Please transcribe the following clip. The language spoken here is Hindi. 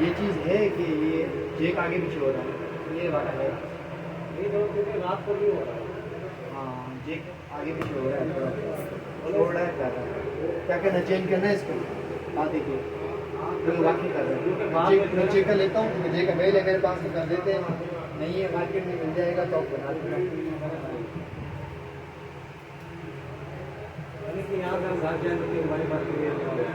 ये चीज़ है कि ये जेक आगे पीछे हो रहा है, ये वाला है। ये दो क्योंकि रात को भी हो रहा है। हाँ जेक आगे पीछे हो रहा है, थोड़ा छोड़ रहा है ज़्यादा। क्या करना, चेंज करना है इसको? हाँ देखिए तो बाकी कर रहे हैं। मैं चेक कर लेता हूँ, जेक अवेल है मेरे पास तो कर देते हैं, नहीं है मार्केट में मिल जाएगा तो आप बना देना। यहाँ से हम घर जाएंगे तो हमारी बात क्लियर नहीं होगी।